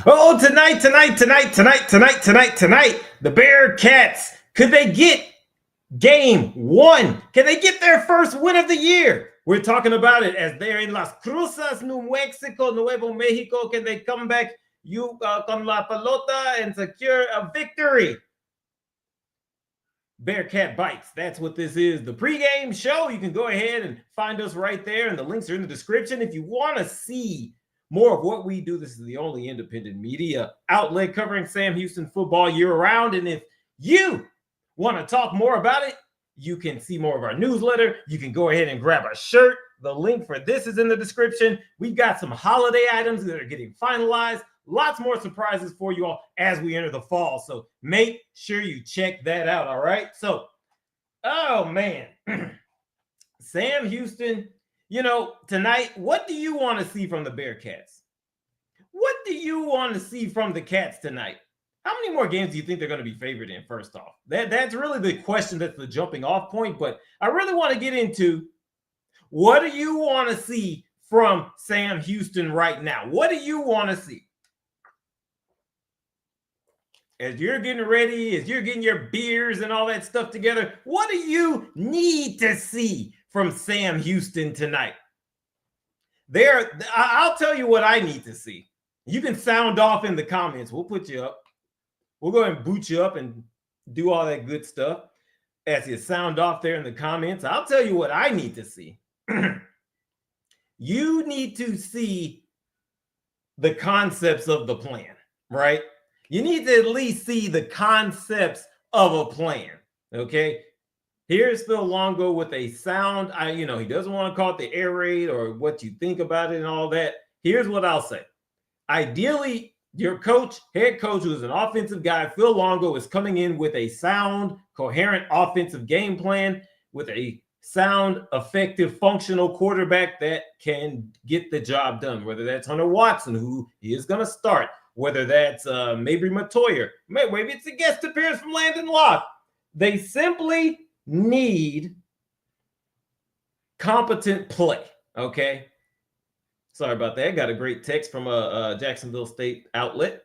Oh, tonight, the Bearcats, could they get game one? Can they get their first win of the year? We're talking about it as they're in Las Cruces, New Mexico, Nuevo Mexico. Can they come back con la pelota and secure a victory? Bearkat Bites. That's what this is. The pregame show. You can go ahead and find us right there, and the links are in the description. If you want to see more of what we do, this is the only independent media outlet covering Sam Houston football year-round. And if you want to talk more about it, you can see more of our newsletter. You can go ahead and grab a shirt. The link for this is in the description. We've got some holiday items that are getting finalized. Lots more surprises for you all as we enter the fall. So make sure you check that out, all right? So, oh, man. Sam Houston, tonight, what do you want to see from the Bearcats? What do you want to see from the Cats tonight? How many more games do you think they're going to be favored in, first off? That's really the question. That's the jumping off point. But I really want to get into, what do you want to see from Sam Houston right now? What do you want to see? As you're getting ready, as you're getting your beers and all that stuff together, what do you need to see from Sam Houston tonight? I'll tell you what I need to see. You can sound off in the comments. We'll put you up. We'll go ahead and boot you up and do all that good stuff as you sound off there in the comments. I'll tell you what I need to see. You need to see the concepts of the plan, right? You need to at least see the concepts of a plan, okay? Here's Phil Longo with a sound. He doesn't want to call it the air raid or what you think about it and all that. Here's what I'll say. Ideally, your head coach, who is an offensive guy, Phil Longo, is coming in with a sound, coherent offensive game plan with a sound, effective, functional quarterback that can get the job done, whether that's Hunter Watson, who he is going to start, whether that's maybe Matoyer, maybe it's a guest appearance from Landon Locke. They simply need competent play, okay? Sorry about that. Got a great text from a Jacksonville State outlet.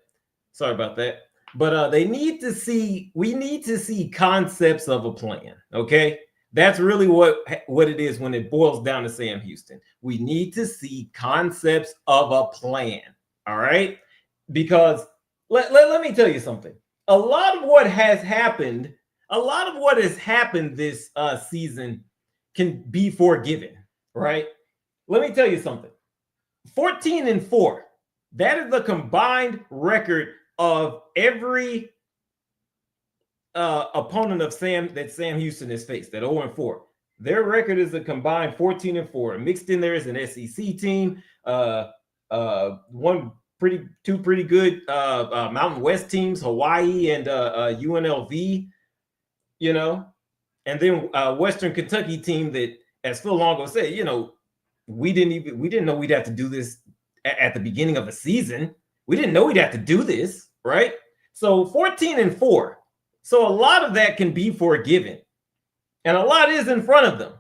Sorry about that. But we need to see concepts of a plan, okay? That's really what it is when it boils down to Sam Houston. We need to see concepts of a plan, all right? Because let me tell you something. A lot of what has happened this season can be forgiven, right? Let me tell you something. 14-4. That is the combined record of every opponent of Sam Houston has faced, at 0-4. Their record is a combined 14-4. Mixed in there is an SEC team, two pretty good Mountain West teams, Hawaii and UNLV, and then Western Kentucky team that, as Phil Longo said, we didn't know we'd have to do this at the beginning of the season. We didn't know we'd have to do this, right? So 14-4. So a lot of that can be forgiven. And a lot is in front of them.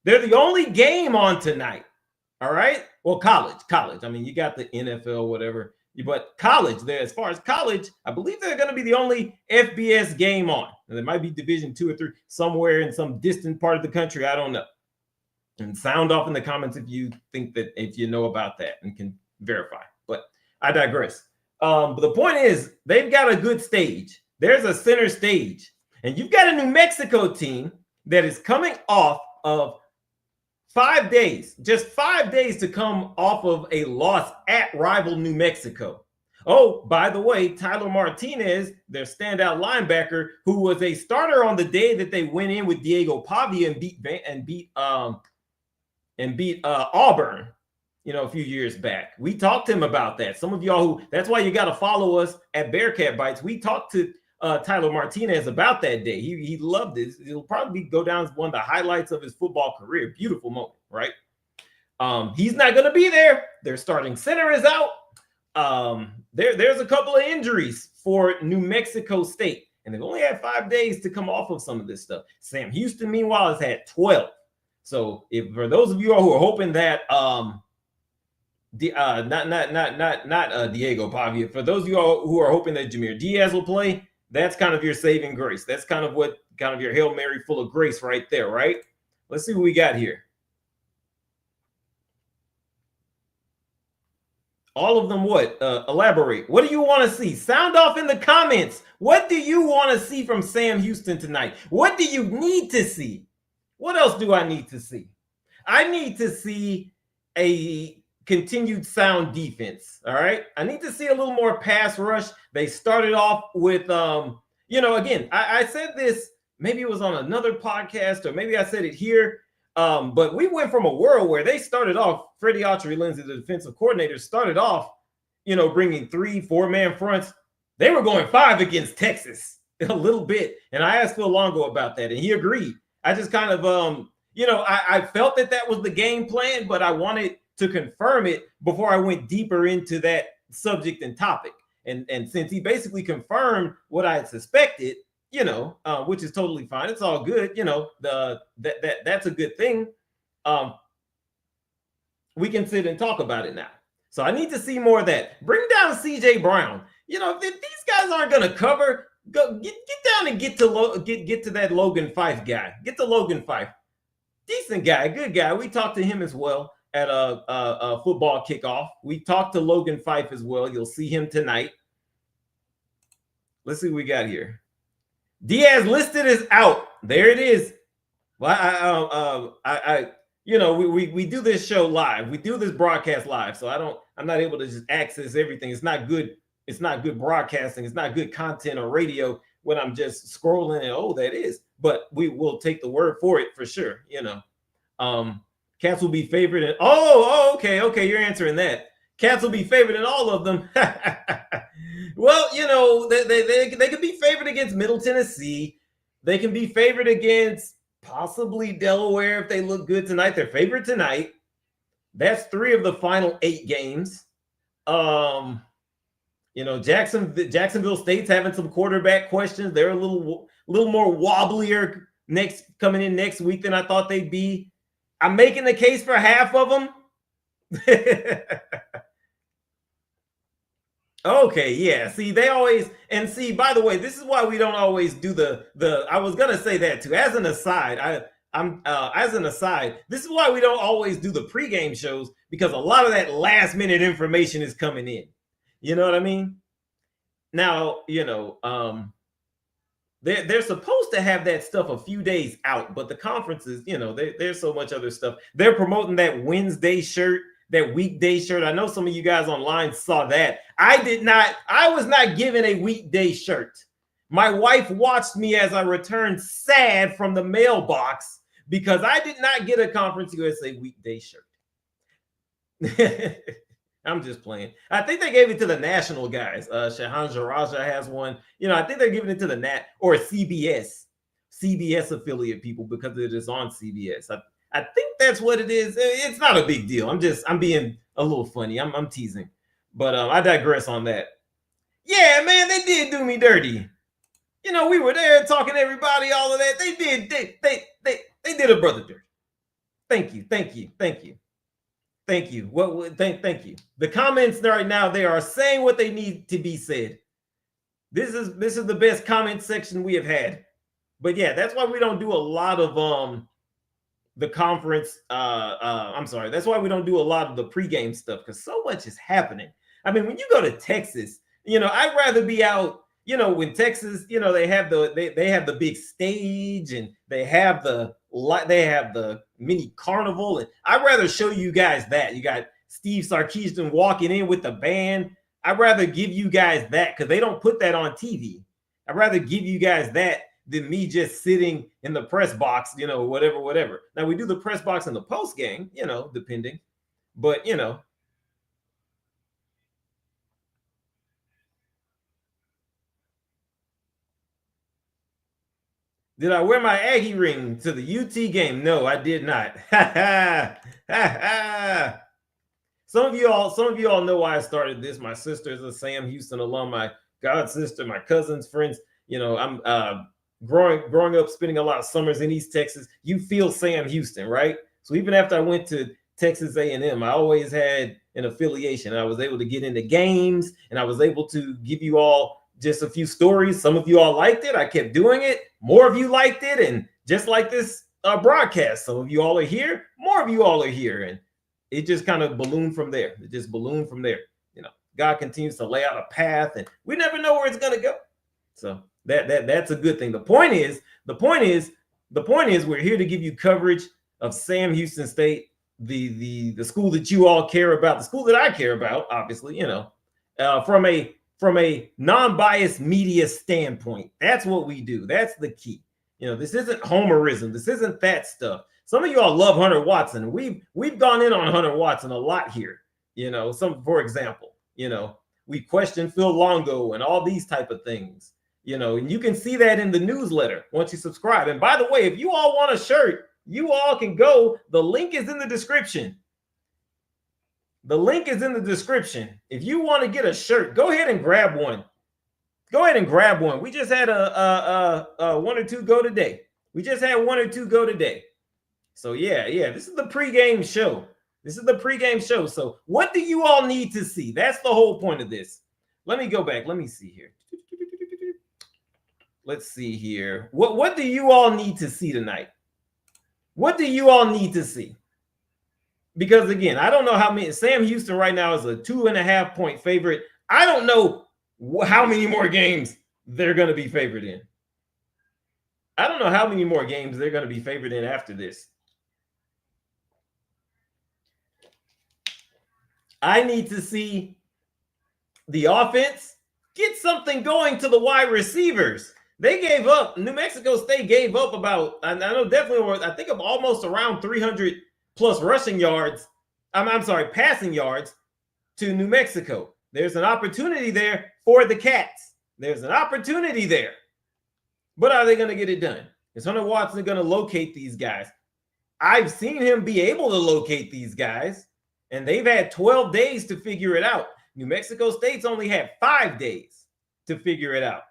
They're the only game on tonight. All right? Well, college. I mean, you got the NFL, whatever. But college, as far as college, I believe they're going to be the only FBS game on. And there might be Division 2 or 3 somewhere in some distant part of the country. I don't know. And sound off in the comments if you know about that and can verify. But I digress. But the point is, they've got a good stage. There's a center stage. And you've got a New Mexico team that is coming off of 5 days, just 5 days to come off of a loss at rival New Mexico. Oh, by the way, Tyler Martinez, their standout linebacker, who was a starter on the day that they went in with Diego Pavia and beat Auburn, a few years back. We talked to him about that. Some of y'all that's why you got to follow us at Bearkat Bites. We talked to Tyler Martinez about that day. He loved it. It'll probably go down as one of the highlights of his football career. Beautiful moment, right? He's not going to be there. Their starting center is out. There's a couple of injuries for New Mexico State, and they've only had 5 days to come off of some of this stuff. Sam Houston, meanwhile, has had 12. So for those of you all who are hoping that Not Diego Pavia. For those of you all who are hoping that Jameer Diaz will play, that's kind of your saving grace. That's kind of your Hail Mary full of grace right there, right? Let's see what we got here. All of them what? Elaborate. What do you want to see? Sound off in the comments. What do you want to see from Sam Houston tonight? What do you need to see? What else do I need to see? I need to see a continued sound defense. All right. I need to see a little more pass rush. They started off with, again, I said this, maybe it was on another podcast or maybe I said it here. But we went from a world where they started off, Freddie Autry-Lindsey, the defensive coordinator, started off, bringing 3-4 man fronts. They were going 5 against Texas a little bit. And I asked Phil Longo about that, and he agreed. I just kind of, I felt that was the game plan, but I wanted to confirm it before I went deeper into that subject and topic. And since he basically confirmed what I had suspected, which is totally fine. It's all good. That's a good thing. We can sit and talk about it now. So I need to see more of that. Bring down CJ Brown. If these guys aren't going to cover, go get down and get to that Logan Fife guy. Get to Logan Fife. Decent guy, good guy. We talked to him as well at a football kickoff. We talked to Logan Fife as well. You'll see him tonight. Let's see what we got here. Diaz listed as out. There it is. Well, we do this show live. We do this broadcast live, so I'm not able to just access everything. It's not good. It's not good broadcasting. It's not good content or radio when I'm just scrolling and that is. But we will take the word for it for sure. Cats will be favored in. Okay. You're answering that. Cats will be favored in all of them. Well, they could be favored against Middle Tennessee. They can be favored against possibly Delaware if they look good tonight. They're favored tonight. That's 3 of the final 8 games. Jacksonville State's having some quarterback questions. They're a little more wobblier coming in next week than I thought they'd be. I'm making the case for half of them. Okay, yeah. See, they always, and see, by the way, this is why we don't always do the I was gonna say that too. As an aside, this is why we don't always do the pregame shows, because a lot of that last minute information is coming in. You know what I mean? Now, they're supposed to have that stuff a few days out, but the conferences, there's so much other stuff. They're promoting that Wednesday shirt, that weekday shirt. I know some of you guys online saw that. I was not given a weekday shirt. My wife watched me as I returned sad from the mailbox because I did not get a Conference USA weekday shirt. I'm just playing. I think they gave it to the national guys. Shahan Jaraja has one. I think they're giving it to the Nat or CBS affiliate people because it is on CBS. I think that's what it is. It's not a big deal. I'm being a little funny. I'm teasing, but I digress on that. Yeah, man, they did do me dirty. We were there talking to everybody, all of that. They did a brother dirty. Thank you. Thank you. The comments right now, they are saying what they need to be said. This is the best comment section we have had. But yeah, that's why we don't do a lot of the conference. That's why we don't do a lot of the pregame stuff, because so much is happening. I mean, when you go to Texas, I'd rather be out. When Texas, they have the big stage and they have the mini carnival, and I'd rather show you guys that. You got Steve Sarkisian walking in with the band. I'd rather give you guys that because they don't put that on TV. I'd rather give you guys that than me just sitting in the press box, whatever. Now we do the press box in the post game, depending, but Did I wear my Aggie ring to the UT game? No, I did not. Some of you all know why I started this. My sister is a Sam Houston alum, my god sister, my cousin's friends. I'm growing up, spending a lot of summers in East Texas. You feel Sam Houston, right? So even after I went to Texas A&M, I always had an affiliation. And I was able to get into games, and I was able to give you all just a few stories. Some of you all liked it. I kept doing it. More of you liked it. And just like this broadcast, some of you all are here. More of you all are here. And it just kind of ballooned from there. It just ballooned from there. You know, God continues to lay out a path, and we never know where it's going to go. So that's a good thing. The point is we're here to give you coverage of Sam Houston State, the school that you all care about, the school that I care about, obviously, you know, from a non-biased media standpoint. That's what we do. That's the key. You know, this isn't homerism. This isn't that stuff. Some of you all love Hunter Watson. We've gone in on Hunter Watson a lot here. You know, for example, you know, we question Phil Longo and all these type of things. You know, and you can see that in the newsletter once you subscribe. And by the way, if you all want a shirt, you all can go. The link is in the description. The link is in the description. If you want to get a shirt, go ahead and grab one. Go ahead and grab one. We just had a one or two go today. We just had one or two go today. So yeah, this is the pregame show. This is the pregame show. So what do you all need to see? That's the whole point of this. Let me go back. Let me see here. Let's see here. What do you all need to see tonight? What do you all need to see? Because again, I don't know how many. Sam Houston right now is a 2.5 point favorite. I don't know how many more games they're going to be favored in. I don't know how many more games they're going to be favored in after this. I need to see the offense get something going to the wide receivers. They gave up. New Mexico State gave up about, I know definitely, I think of almost around 300 plus rushing yards. I'm sorry, passing yards to New Mexico. There's an opportunity there for the Cats. There's an opportunity there. But are they going to get it done? Is Hunter Watson going to locate these guys? I've seen him be able to locate these guys, and they've had 12 days to figure it out. New Mexico State's only had 5 days to figure it out.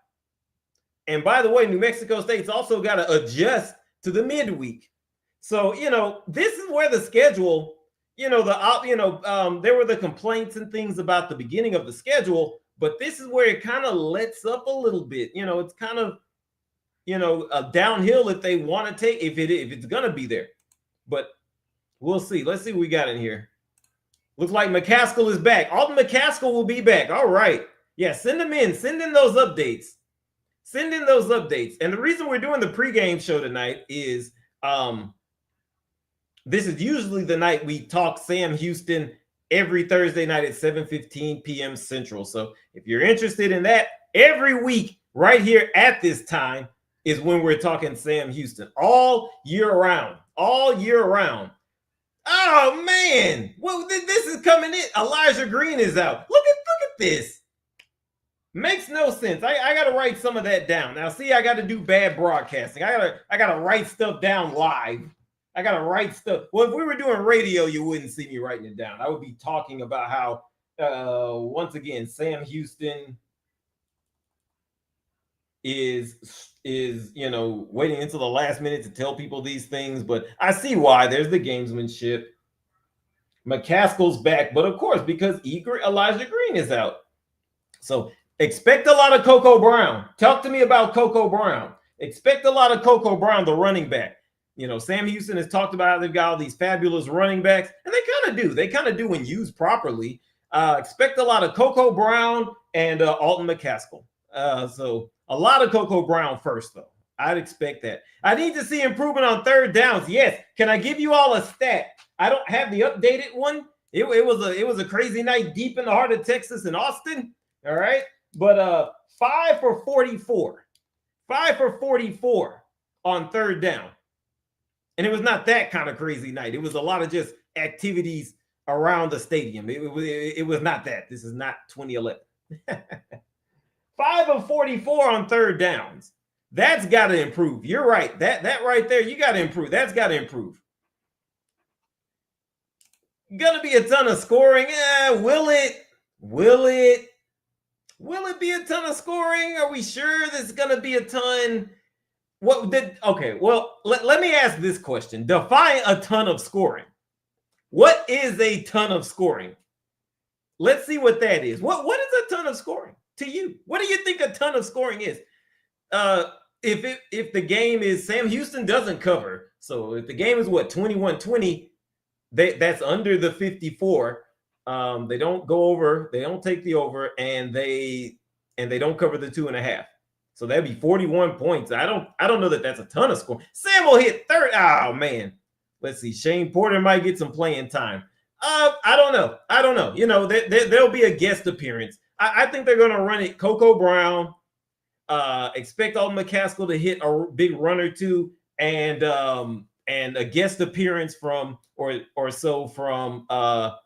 And by the way, New Mexico State's also got to adjust to the midweek. So, you know, this is where the schedule, you know, there were the complaints and things about the beginning of the schedule, but this is where it kind of lets up a little bit. You know, it's kind of, you know, a downhill if they want to take, if it's going to be there. But we'll see. Let's see what we got in here. Looks like McCaskill is back. Alton McCaskill will be back. All right. Yeah, send them in. Send in those updates. Send in those updates. And the reason we're doing the pregame show tonight is this is usually the night we talk Sam Houston every Thursday night at 7:15 p.m. Central. So if you're interested in that, every week right here at this time is when we're talking Sam Houston all year round. All year round. Oh, man. Well, this is coming in. Elijah Green is out. Look at this. Makes no sense. I got to write some of that down. Now, see, I got to do bad broadcasting. I got to write stuff down live. I got to write stuff. Well, if we were doing radio, you wouldn't see me writing it down. I would be talking about how, once again, Sam Houston is, you know, waiting until the last minute to tell people these things. But I see why. There's the gamesmanship. McCaskill's back. But, of course, because Elijah Green is out. So, expect a lot of Coco Brown. Talk to me about Coco Brown. Expect a lot of Coco Brown, the running back. You know, Sam Houston has talked about how they've got all these fabulous running backs, and they kind of do. They kind of do when used properly. Expect a lot of Coco Brown and Alton McCaskill. So a lot of Coco Brown first, though. I'd expect that. I need to see improvement on third downs. Yes. Can I give you all a stat? I don't have the updated one. It was a crazy night deep in the heart of Texas and Austin. All right. But 5 for 44. 5 for 44 on third down. And it was not that kind of crazy night. It was a lot of just activities around the stadium. It was not that. This is not 2011. 5 of 44 on third downs. That's got to improve. You're right. That right there, you got to improve. That's got to improve. Gonna be a ton of scoring. Will it? Will it be a ton of scoring? Are we sure there's gonna be a ton? Okay, well, let me ask this question. Define a ton of scoring. What is a ton of scoring? Let's see what that is. What is a ton of scoring to you? What do you think a ton of scoring is? If the game is Sam Houston doesn't cover, so if the game is what 21-20, that's under the 54. They don't go over, they don't take the over, and they don't cover the 2.5. So that'd be 41 points. I don't know that that's a ton of score. Sam will hit 30. Oh man. Let's see. Shane Porter might get some playing time. I don't know. You know, there'll be a guest appearance. I think they're gonna run it Coco Brown. Expect Alton McCaskill to hit a big run or two, and a guest appearance from or so from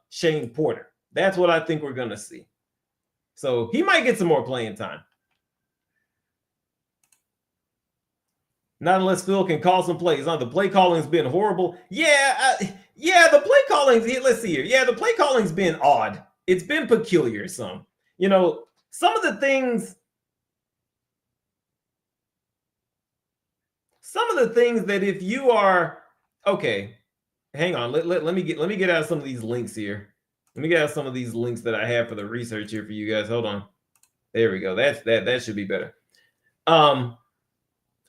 Shane Porter. That's what I think we're gonna see. So he might get some more playing time. Not unless Phil can call some plays. The play calling's been horrible. Yeah, the play calling. Let's see here. Yeah, the play calling's been odd. It's been peculiar. Some of the things that if you are okay, hang on. Let me get out some of these links here. Let me get out some of these links that I have for the research here for you guys. Hold on. There we go. That should be better.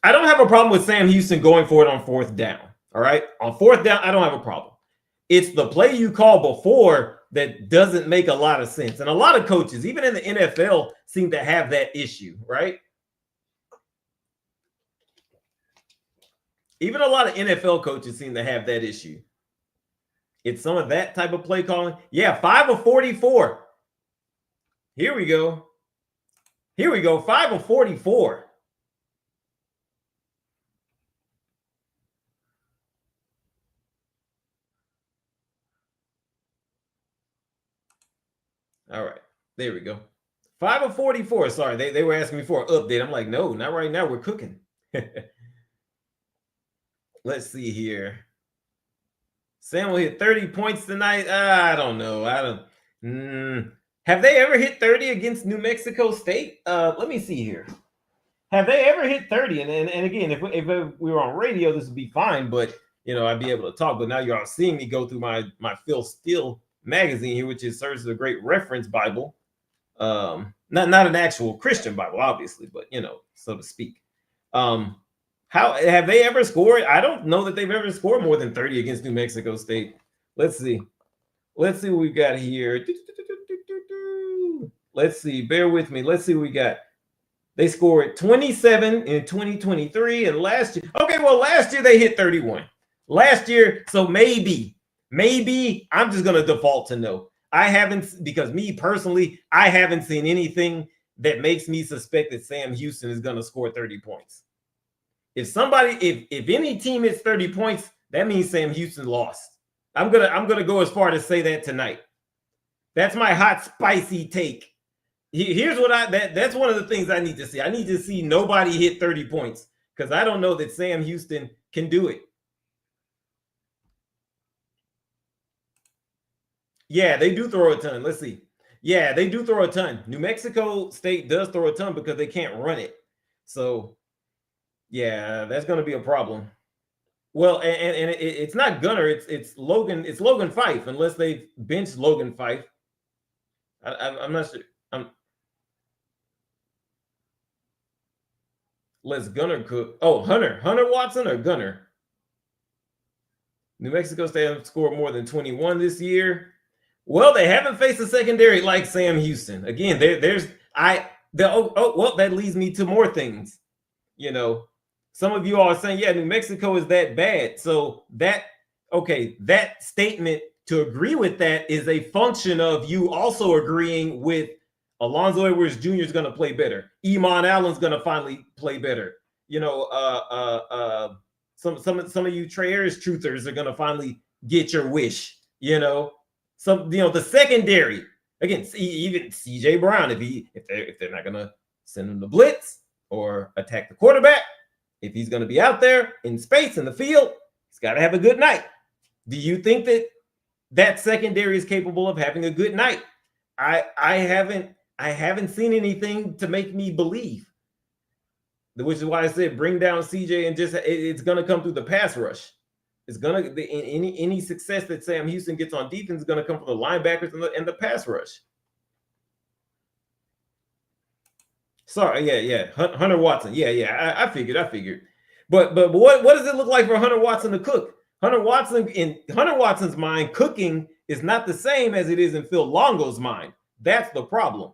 I don't have a problem with Sam Houston going for it on 4th down. All right. On 4th down, I don't have a problem. It's the play you call before that doesn't make a lot of sense. And a lot of coaches, even in the NFL, seem to have that issue, right? Even a lot of NFL coaches seem to have that issue. It's some of that type of play calling. Yeah, 5 of 44. Here we go. 5 of 44. All right, there we go. 5 of 44. Sorry, they were asking me for an update. I'm like, no, not right now. We're cooking. Let's see here. Sam will hit 30 points tonight. I don't know. Have they ever hit 30 against New Mexico State? Let me see here. Have they ever hit 30? And again, if we were on radio, this would be fine. But I'd be able to talk. But now you're all seeing me go through my Phil Steele magazine here, which serves as a great reference Bible. Not an actual Christian Bible, obviously, but so to speak. How have they ever scored? I don't know that they've ever scored more than 30 against New Mexico State. Let's see what we've got here. Let's see. Bear with me. Let's see what we got. They scored 27 in 2023, and last year. Okay, well, last year they hit 31. Last year, so maybe I'm just gonna default to no. I haven't, because me personally, I haven't seen anything that makes me suspect that Sam Houston is gonna score 30 points. If any team hits 30 points, that means Sam Houston lost. I'm gonna go as far to say that tonight. That's my hot, spicy take. Here's what that's one of the things I need to see. I need to see nobody hit 30 points because I don't know that Sam Houston can do it. Yeah, they do throw a ton. Let's see. Yeah, they do throw a ton. New Mexico State does throw a ton because they can't run it. So, yeah, that's going to be a problem. Well, and it's not Gunner. It's Logan. It's Logan Fife, unless they bench Logan Fife. I'm not sure. Let's Gunner cook. Oh, Hunter Watson or Gunner? New Mexico State have scored more than 21 this year. Well, they haven't faced a secondary like Sam Houston. Again, that leads me to more things. Some of you all are saying, yeah, New Mexico is that bad. So that statement, to agree with that, is a function of you also agreeing with Alonzo Edwards Jr. is going to play better. Iman Allen's going to finally play better. Some of you Trey Harris truthers are going to finally get your wish. The secondary, again, even CJ Brown, if they're not going to send him the blitz or attack the quarterback, if he's going to be out there in space in the field, he's got to have a good night. Do you think that secondary is capable of having a good night? I haven't seen anything to make me believe, which is why I said bring down CJ and it's going to come through the pass rush. It's going to any success that Sam Houston gets on defense is going to come from the linebackers and the pass rush. Sorry, yeah. Hunter Watson. Yeah. I figured. But what does it look like for Hunter Watson to cook? In Hunter Watson's mind, cooking is not the same as it is in Phil Longo's mind. That's the problem.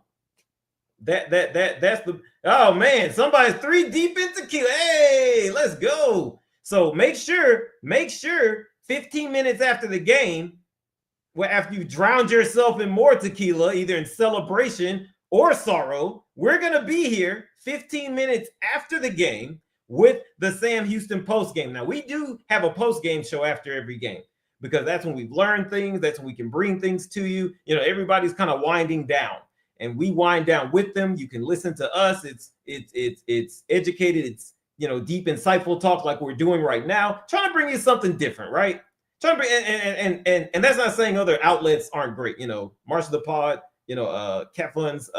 That's the oh man, somebody's 3 deep in tequila. Hey, let's go. So make sure 15 minutes after the game, well, after you drowned yourself in more tequila, either in celebration or sorrow, we're gonna be here 15 minutes after the game with the Sam Houston post game. Now we do have a post game show after every game because that's when we've learned things. That's when we can bring things to you. You know, everybody's kind of winding down, and we wind down with them. You can listen to us. It's educated. It's deep, insightful talk like we're doing right now. Trying to bring you something different, right? Trying to bring and that's not saying other outlets aren't great. Marshall the Pod, Cat Funds,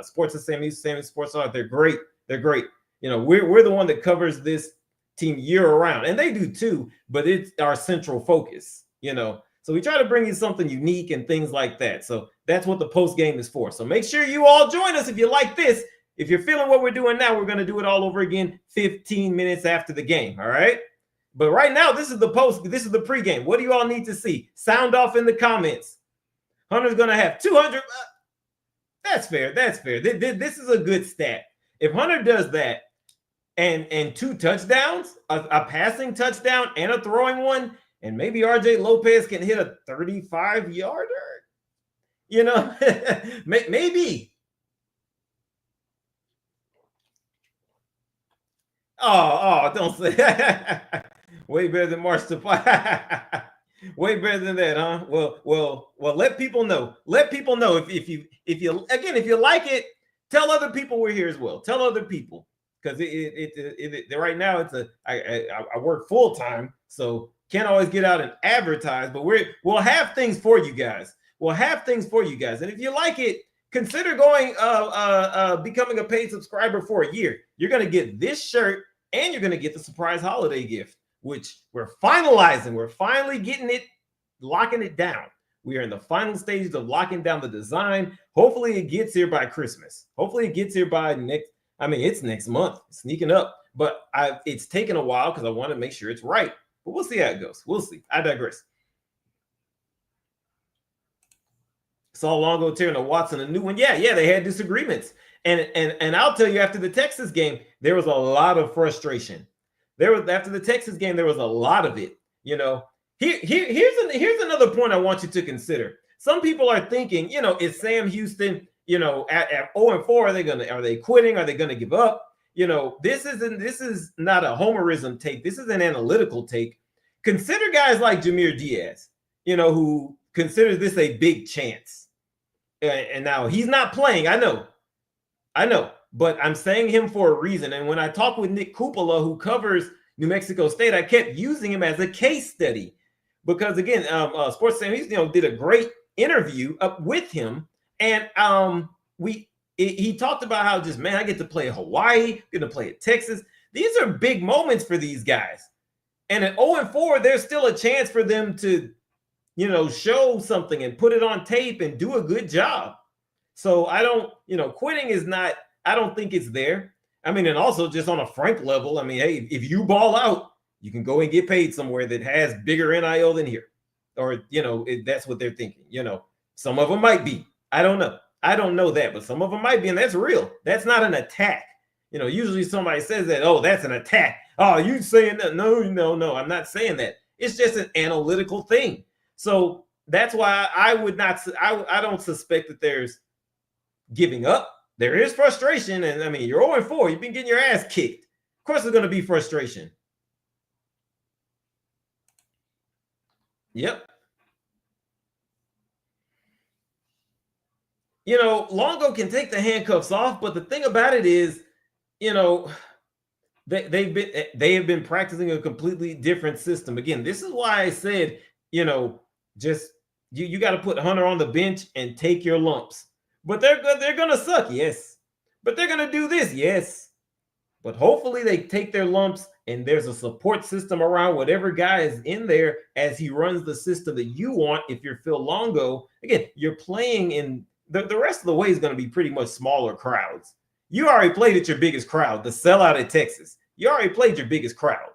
Sports of Sam Houston, Sports Art. They're great. They're great. We're the one that covers this team year around, and they do too. But it's our central focus. So we try to bring you something unique and things like that. So that's what the post game is for. So make sure you all join us if you like this. If you're feeling what we're doing now, we're going to do it all over again 15 minutes after the game. All right. But right now, this is the pregame. What do you all need to see? Sound off in the comments. Hunter's going to have 200. That's fair. This is a good stat. If Hunter does that and 2 touchdowns, a passing touchdown and a throwing one, and maybe RJ Lopez can hit a 35-yarder, maybe. Oh, don't say that. Way better than March to Way better than that, huh? Well. Let people know. Let people know if you like it, tell other people we're here as well. Tell other people because right now I work full time, so can't always get out and advertise. But we'll have things for you guys. And if you like it, consider going becoming a paid subscriber for a year. You're gonna get this shirt and you're gonna get the surprise holiday gift, which we're finalizing. We're finally locking it down. We are in the final stages of locking down the design. Hopefully it gets here by Christmas. Hopefully it gets here by it's next month, it's sneaking up, but it's taken a while because I want to make sure it's right, but we'll see how it goes. We'll see. I digress. Saw Longo tearing to Watson a new one. Yeah, they had disagreements. And I'll tell you, after the Texas game, there was a lot of frustration. After the Texas game, there was a lot of it. Here's another point I want you to consider. Some people are thinking, is Sam Houston, at 0-4, are they quitting? Are they gonna give up? This is not a homerism take. This is an analytical take. Consider guys like Jahmyr Diaz, who considers this a big chance. And now he's not playing. I know, but I'm saying him for a reason. And when I talk with Nick Cupola, who covers New Mexico State, I kept using him as a case study because, again, Sports Sam Houston, did a great interview with him, and he talked about how I get to play at Hawaii, get to play at Texas. These are big moments for these guys, and at 0-4, there's still a chance for them to show something and put it on tape and do a good job. So I don't, quitting is not, I don't think it's there. And also just on a frank level, hey, if you ball out, you can go and get paid somewhere that has bigger NIL than here. Or, that's what they're thinking. Some of them might be. I don't know that, but some of them might be. And that's real. That's not an attack. Usually somebody says that, oh, that's an attack. Oh, you saying that? No, I'm not saying that. It's just an analytical thing. So that's why I don't suspect that there's giving up. There is frustration. And you're 0-4. You've been getting your ass kicked. Of course, there's going to be frustration. Yep. Longo can take the handcuffs off, but the thing about it is, they have been practicing a completely different system. Again, this is why I said, just you got to put Hunter on the bench and take your lumps. But they're going to suck, yes. But they're going to do this, yes. But hopefully they take their lumps and there's a support system around whatever guy is in there as he runs the system that you want. If you're Phil Longo, again, you're playing in the rest of the way is going to be pretty much smaller crowds. You already played at your biggest crowd, the sellout at Texas. You already played your biggest crowd.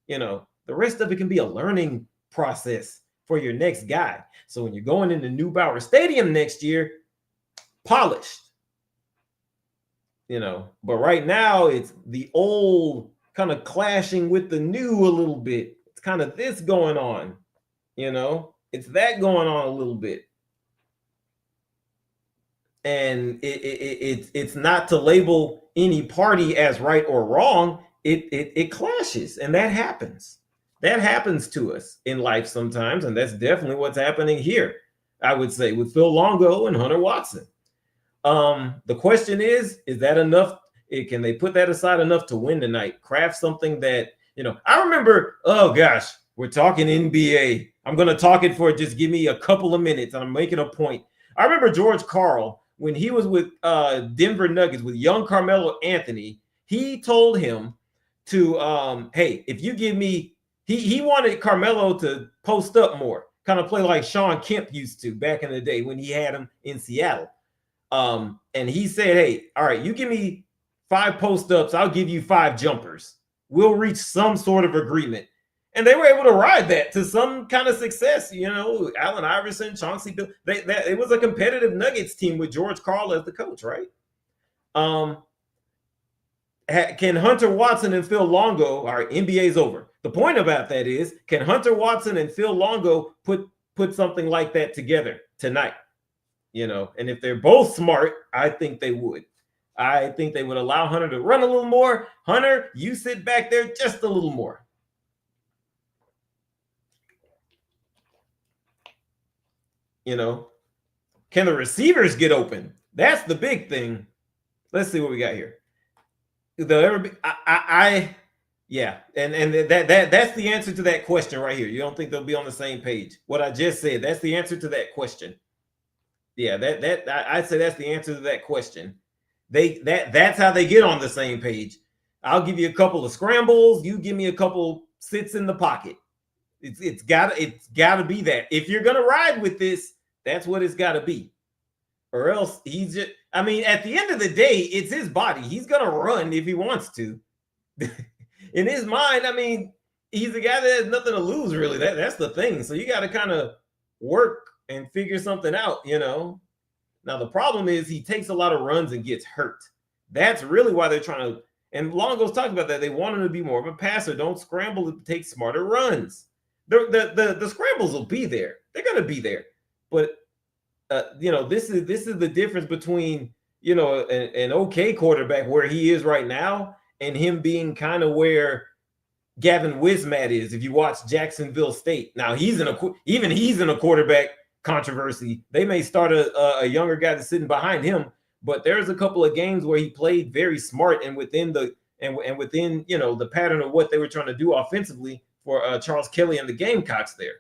The rest of it can be a learning process for your next guy. So when you're going into Neubauer Stadium next year, polished. But right now it's the old kind of clashing with the new a little bit. It's kind of this going on, it's that going on a little bit. And it's not to label any party as right or wrong. It clashes, and that happens. That happens to us in life sometimes, and that's definitely what's happening here, I would say, with Phil Longo and Hunter Watson. The question is that enough? Can they put that aside enough to win tonight? Craft something that, I remember, oh gosh, we're talking NBA. I'm going to talk it for just give me a couple of minutes. I'm making a point. I remember George Karl, when he was with Denver Nuggets with young Carmelo Anthony, he told him to, hey, if you give me, he wanted Carmelo to post up more, kind of play like Sean Kemp used to back in the day when he had him in Seattle. And he said, hey, all right, you give me 5 post-ups, I'll give you 5 jumpers. We'll reach some sort of agreement. And they were able to ride that to some kind of success. Allen Iverson, Chauncey Bill, it was a competitive Nuggets team with George Karl as the coach, right? Can Hunter Watson and Phil Longo, all right, NBA's over. The point about that is, can Hunter Watson and Phil Longo put something like that together tonight? And if they're both smart, I think they would. I think they would allow Hunter to run a little more. Hunter, you sit back there just a little more. Can the receivers get open? That's the big thing. Let's see what we got here. They'll ever be, yeah, and that's the answer to that question right here. You don't think they'll be on the same page? What I just said, that's the answer to that question. Yeah, I'd say that's the answer to that question. That's how they get on the same page. I'll give you a couple of scrambles. You give me a couple sits in the pocket. It's gotta be that. If you're gonna ride with this, that's what it's gotta be. Or else he's just, at the end of the day, it's his body. He's gonna run if he wants to. In his mind, he's a guy that has nothing to lose, really. That's the thing. So you gotta kind of work and figure something out, Now the problem is he takes a lot of runs and gets hurt. That's really why they're trying to, and Longo's talked about that. They want him to be more of a passer. Don't scramble to take smarter runs. The scrambles will be there. They're gonna be there. But this is the difference between an okay quarterback where he is right now and him being kind of where Gavin Wismat is. If you watch Jacksonville State, now he's in a quarterback controversy. They may start a younger guy that's sitting behind him, but there's a couple of games where he played very smart and within the pattern of what they were trying to do offensively for Charles Kelly and the Gamecocks there.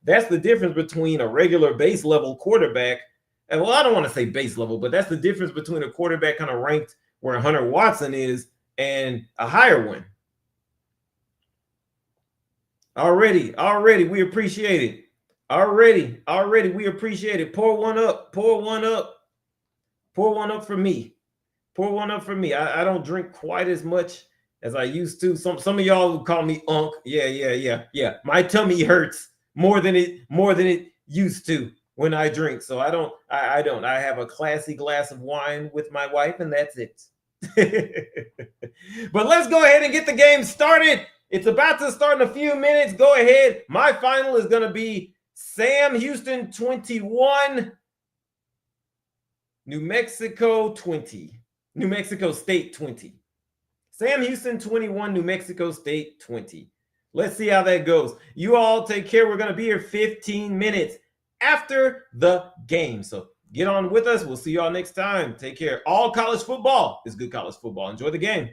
That's the difference between a regular base level quarterback. And I don't want to say base level, but that's the difference between a quarterback kind of ranked where Hunter Watson is and a higher one. Already, we appreciate it. Already, we appreciate it. Pour one up for me. I don't drink quite as much as I used to. Some of y'all would call me unk. Yeah. My tummy hurts more than it used to when I drink. So I don't. I have a classy glass of wine with my wife, and that's it. But let's go ahead and get the game started. It's about to start in a few minutes. Go ahead. My final is going to be Sam Houston 21, New Mexico 20. New Mexico State 20. Sam Houston 21, New Mexico State 20. Let's see how that goes. You all take care. We're going to be here 15 minutes after the game. So get on with us. We'll see y'all next time. Take care. All college football is good college football. Enjoy the game.